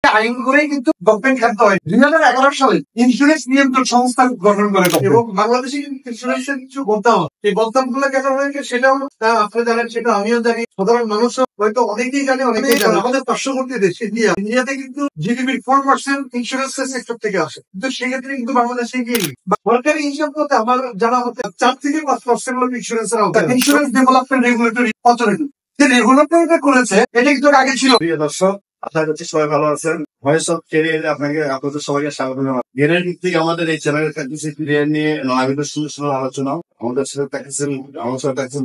আইন করেই কিন্তু গভর্নমেন্ট খাদ্য হয় 2011 সালে ইন্স্যুরেন্স নিয়ন্ত্রণ সংস্থা গঠন করে এবং বাংলাদেশে কিন্তু ইন্স্যুরেন্সের কিছু বলতাম এই বলতাম গুলো কেন হয়েছে সেটাও আপনি জানেন, সেটা আমিও জানি, সাধারণ মানুষও হয়তো অনেকেই জানে, অনেকেই জানে। আমাদের পার্শ্ববর্তী দেশ ইন্ডিয়াতে কিন্তু জিডিপির 4% ইন্স্যুরেন্স সেক্টর থেকে আসে, কিন্তু সেক্ষেত্রে কিন্তু বাংলাদেশে গিয়ে সরকারি হিসাব মতে আমার জানা মতে 4 থেকে 5% হল ইন্স্যুরেন্সের আওতায়। ইন্স্যুরেন্স ডেভেলপমেন্ট রেগুলেটরি অথরিটি যে রেগুলেটরিটা করেছে এটা কিন্তু আগে ছিল। প্রিয় দর্শক, আশা করছি সবাই ভালো আছেন। ভয়েস অফ ক্যারিয়ারে আপনাকে আপনাদের সবাইকে স্বাগত জানাই। ক্যারিয়ার দিক থেকে আমাদের এই চ্যানেলের থাকতেছে ক্যারিয়ার নিয়ে নানাবিধ সুন্দর সুন্দর আলোচনা। আমাদের সাথে থাকতেছেন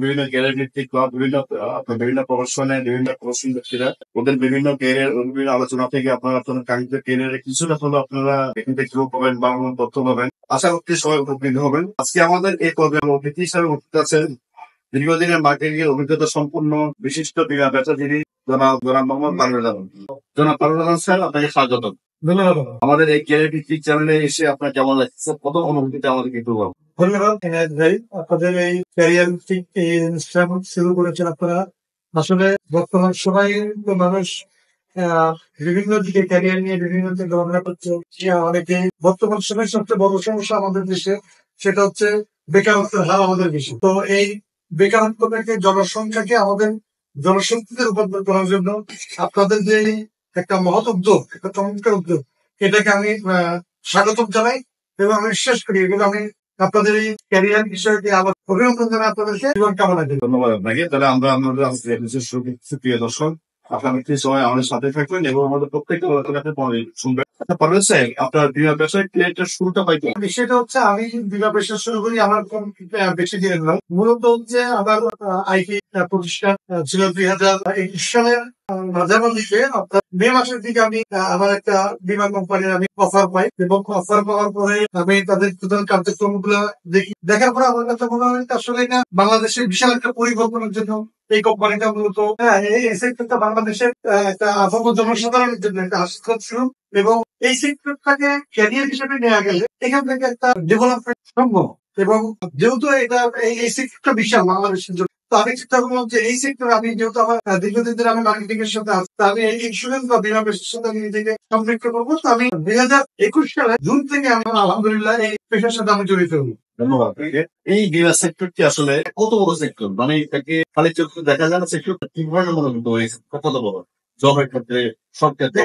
বিভিন্ন ক্যারিয়ার ভিত্তিক বিভিন্ন প্রফেশনে বিভিন্ন প্রফেশন ব্যক্তিরা ওদের বিভিন্ন ক্যারিয়ার বিভিন্ন আলোচনা থেকে আপনারা আপনার কাঙ্ক্ষিত ক্যারিয়ারে কিছুটা হলেও আপনারা এখান থেকে পাবেন বা তথ্য পাবেন। আশা করছি সবাই উপকৃত হবেন। আজকে আমাদের এই প্রোগ্রামে অতিথি হিসাবে উপস্থিত আছেন দীর্ঘদিনের মার্কেটিং এর অভিজ্ঞতা সম্পূর্ণ বিশিষ্ট বিমা ব্যবসাজীবী জনাব মোহাম্মদ পারভেজ আলম। জনাব পারভেজ আলম স্যার, আপনাকে স্বাগত। ধন্যবাদ। আমাদের এই ক্যারিয়ার ভিত্তিক চ্যানেলে এসে আপনার কেমন লাগছে, প্রথম অনুভূতিটা আমাদেরকে একটু বলুন। ধন্যবাদ এনায়েত ভাই, আপনাদের এই ক্যারিয়ার ভিত্তিক শুরু করেছেন আপনারা। আসলে বর্তমান সময়ে মানুষ বিভিন্ন দিকে ক্যারিয়ার নিয়ে বিভিন্ন দিকে গণনা করছে। অনেকে বর্তমান সময়ের সবচেয়ে বড় সমস্যা আমাদের দেশে সেটা হচ্ছে বেকারত্বের হার আমাদের বেশি। তো এই বেকারত্বটাকে জনসংখ্যাকে আমাদের জনশক্তিতে রূপান্তর করার জন্য আপনাদের যে একটা মহৎ উদ্যোগ, একটা চমৎকার উদ্যোগ, এটাকে আমি স্বাগতম জানাই এবং আমি বিশ্বাস করি এগুলো আমি আপনাদের এই ক্যারিয়ার বিষয়টি আবার অভিনন্দন জানাই আপনাদেরকে এবং কামনা করি। ধন্যবাদ আপনাকে। তাহলে আমরা আমাদের প্রিয় দর্শক, আপনারা সবাই আমাদের সাথে থাকবেন এবং আমাদের প্রত্যেকটা শুনবেন। পারভেজ স্যার, আপনার বিমা ব্যবসায় ক্যারিয়ারটা শুরুটা পাইতো? বিষয়টা হচ্ছে আমি বিমা ব্যবসা শুরু করি আমার বেশি দিনের নয়। মূলত হচ্ছে আমার আইটি প্রতিষ্ঠান ছিল 2021 সালের মাঝামাঝিতে, অর্থাৎ মে মাসের দিকে আমি আমার একটা বিমা কোম্পানির আমি অফার পাই এবং অফার পাওয়ার পরে আমি তাদের প্রধান কার্যক্রম গুলো দেখি। দেখার পরে আমার কাছে মনে হয় আসলে এটা বাংলাদেশের বিশাল একটা পরিকল্পনার জন্য এই কোম্পানিটা মূলত এই সেক্টরটা বাংলাদেশের একটা আপামর জনসাধারণের জন্য একটা আশীর্বাদ শুরু এবং এই সেক্টরটাকে ক্যারিয়ার হিসেবে নেওয়া গেলে এখান থেকে একটা ডেভেলপমেন্ট সম্ভব। এবং যেহেতু এটা এই সেক্টরটা বিশাল বাংলাদেশের জন্য, তো আমি চিন্তা করলাম যে এই সেক্টর আমি যেহেতু আমার দীর্ঘদিন ধরে আমি মার্কেটিং এর সাথে আছি, আমি এই ইন্স্যুরেন্স বা বিমা ব্যবসার সাথে আমি নিজেকে সম্পৃক্ত করবো। তো আমি 2021 সালে জুন থেকে আমি আলহামদুলিল্লাহ এই পেশার সাথে আমি জড়িত হবো। ধন্যবাদ। এই বিমা সেক্টরটি আসলে কত বড় সেক্টর, মানে এটাকে খালি চোখে দেখা যায় না, সেক্টরটা কি ধরনের মনে করতে হয়েছে, কত বড় জবের ক্ষেত্রে সব ক্ষেত্রে?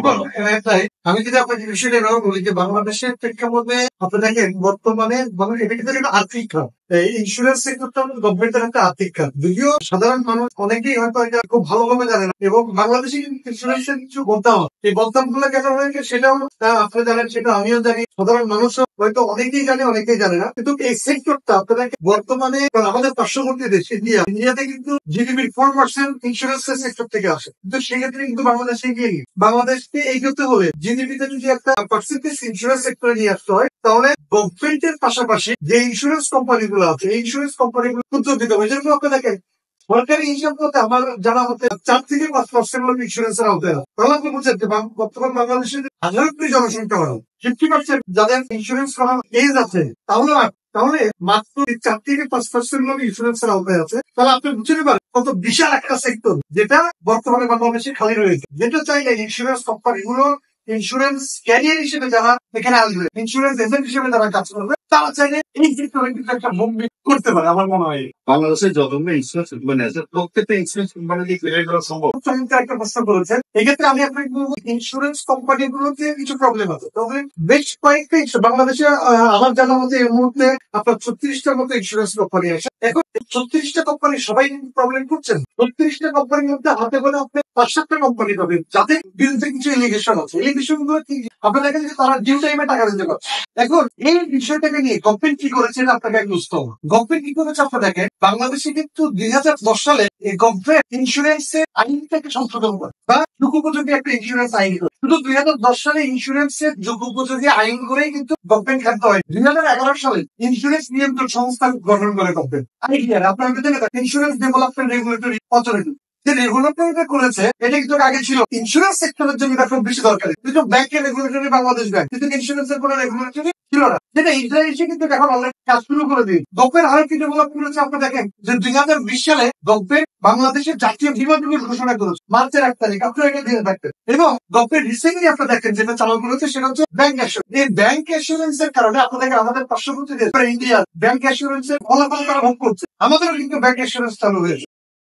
আমি যদি আপনাকে বিষয়টা এভাবে বলি যে বাংলাদেশের প্রেক্ষাপটে আপনি দেখেন বর্তমানে এটা কিন্তু একটা আর্থিক খাত। এই ইন্স্যুরেন্স সেক্টরটা গভর্নমেন্টের একটা আর্থিক খাত, যদিও সাধারণ মানুষ অনেকেই হয়তো এটা খুব ভালোভাবে জানে না এবং বাংলাদেশে কিন্তু ইন্স্যুরেন্সের কিছু বলতাম এই বলতাম গুলো কেন হয়েছে সেটাও আপনি জানেন, সেটা আমিও জানি, সাধারণ মানুষও হয়তো অনেকেই জানে, অনেকেই জানে না। কিন্তু এই সেক্টরটা আপনাদেরকে বর্তমানে আমাদের পার্শ্ববর্তী দেশ ইন্ডিয়াতে কিন্তু জিডিপির 4% ইন্স্যুরেন্স সেক্টর থেকে আসে, কিন্তু সেক্ষেত্রে কিন্তু বাংলাদেশে গিয়ে বাংলাদেশকে এগোতে হলে জিডিপিতে যদি একটা পার্সেন্টেজ ইন্স্যুরেন্স সেক্টরে নিয়ে আসতে হয় তাহলে গভর্নমেন্টের পাশাপাশি যে ইন্স্যুরেন্স কোম্পানিগুলো আছে এই ইন্স্যুরেন্স কোম্পানিগুলো উদ্যোগ দিতে হবে। যেরকম আপনি দেখেন সরকারি হিসাব মতে আমার জানা মতে 4 থেকে 5% হল ইন্স্যুরেন্সের আওতায়। তাহলে আপনি বুঝছেন যে বর্তমান বাংলাদেশের 1000 কোটি জনসংখ্যা হল 50% যাদের ইন্স্যুরেন্স করার এজ আছে, তাহলে মাত্র 4 থেকে 5% লোক ইন্স্যুরেন্সের আওতায় আছে। তাহলে আপনি বুঝতে পারেন কত বিশাল একটা সেক্টর যেটা বর্তমানে বাংলাদেশে খালি রয়েছে। যেটা চাইলে ইন্স্যুরেন্স কোম্পানিগুলো ইন্স্যুরেন্স ক্যারিয়ার হিসেবে যারা এখানে আসবে, ইন্স্যুরেন্স এজেন্ট হিসেবে যারা কাজ করবে, তারা চাইলে এই সেক্টরে কিন্তু একটা মুভি করতে পারে। আমার মনে হয় বাংলাদেশের যতগুলো ইন্স্যুরেন্স কোম্পানি আছে প্রত্যেকটা ইন্স্যুরেন্স কোম্পানি দিয়ে ক্লিয়ার করা সম্ভব। একটা প্রশ্ন করেছেন, এক্ষেত্রে আমি আপনাকে বলবো ইন্স্যুরেন্স কোম্পানিগুলোতে কিছু প্রবলেম আছে। তবে বেশ কয়েকটা বাংলাদেশে আমার জানা মতে এই মুহূর্তে আপনার 36টার মতো ইন্স্যুরেন্স কোম্পানি আছে। এখন 36টা কোম্পানি সবাই কিন্তু প্রবলেম করছেন। 36টা কোম্পানির মধ্যে হাতে করে আপনি 5-7টা কোম্পানি পাবেন যাদের বিরুদ্ধে কিছু এলিগেশন আছে। এলিগেশন গুলো কি আপনি দেখেন যে তারা ডিউ টাইমে টাকা দিতে পারছে। এখন এই বিষয়টাকে নিয়ে গভর্নমেন্ট কি করেছে আপনাকে এক বুঝতে হবে। গভর্নমেন্ট কি করেছে আপনি দেখেন বাংলাদেশে কিন্তু 2010 সালে এই গভর্নমেন্ট ইন্স্যুরেন্সের আইনটাকে সংশোধন করে বা যুগোপযোগী একটা ইন্স্যুরেন্স আইন করে। শুধু 2010 সালে ইন্স্যুরেন্সের যুগোপযোগী আইন করেই কিন্তু গভর্নমেন্ট খাদ্য হয়। 2011 সালে ইন্স্যুরেন্স নিয়ন্ত্রণ সংস্থা গঠন করে গভর্নমেন্ট। আপনার ইন্স্যুরেন্স ডেভেলপমেন্ট রেগুলেটরি অথরিটি যে রেগুলেটরিটা করেছে এটা কিন্তু আগে ছিল ইন্স্যুরেন্স সেক্টরের জন্য এটা খুব বেশি দরকারি। কিন্তু ব্যাংকের রেগুলেটরি বাংলাদেশ ব্যাংক, কিন্তু ইন্স্যুরেন্সের কোনো রেগুলেটরি ছিল না, যেটা ইসরায়েল এসে কিন্তু এখন অলরেডি কাজ শুরু করে দিই। গভর্নমেন্ট আরো কি ডেভেলপ করেছে আপনি দেখেন যে 2020 সালে গভর্নমেন্ট বাংলাদেশের জাতীয় বীমা বিমার ঘোষণা করেছে মার্চের 1 তারিখ। আপনারা এটা দিয়ে থাকতেন। এবং গভর্নমেন্ট রিসেন্টলি আপনারা দেখেন যেটা চালু করেছে সেটা হচ্ছে ব্যাংক অ্যাসুরেন্স। এই ব্যাংক অ্যাসুরেন্স এর কারণে আপনাদের আমাদের পার্শ্ববর্তী দেশ ইন্ডিয়া ব্যাংক অ্যাসুরেন্স এর ফলাফল তারা ভোগ করছে। আমাদেরও কিন্তু ব্যাংক অ্যাসুরেন্স চালু হয়েছে।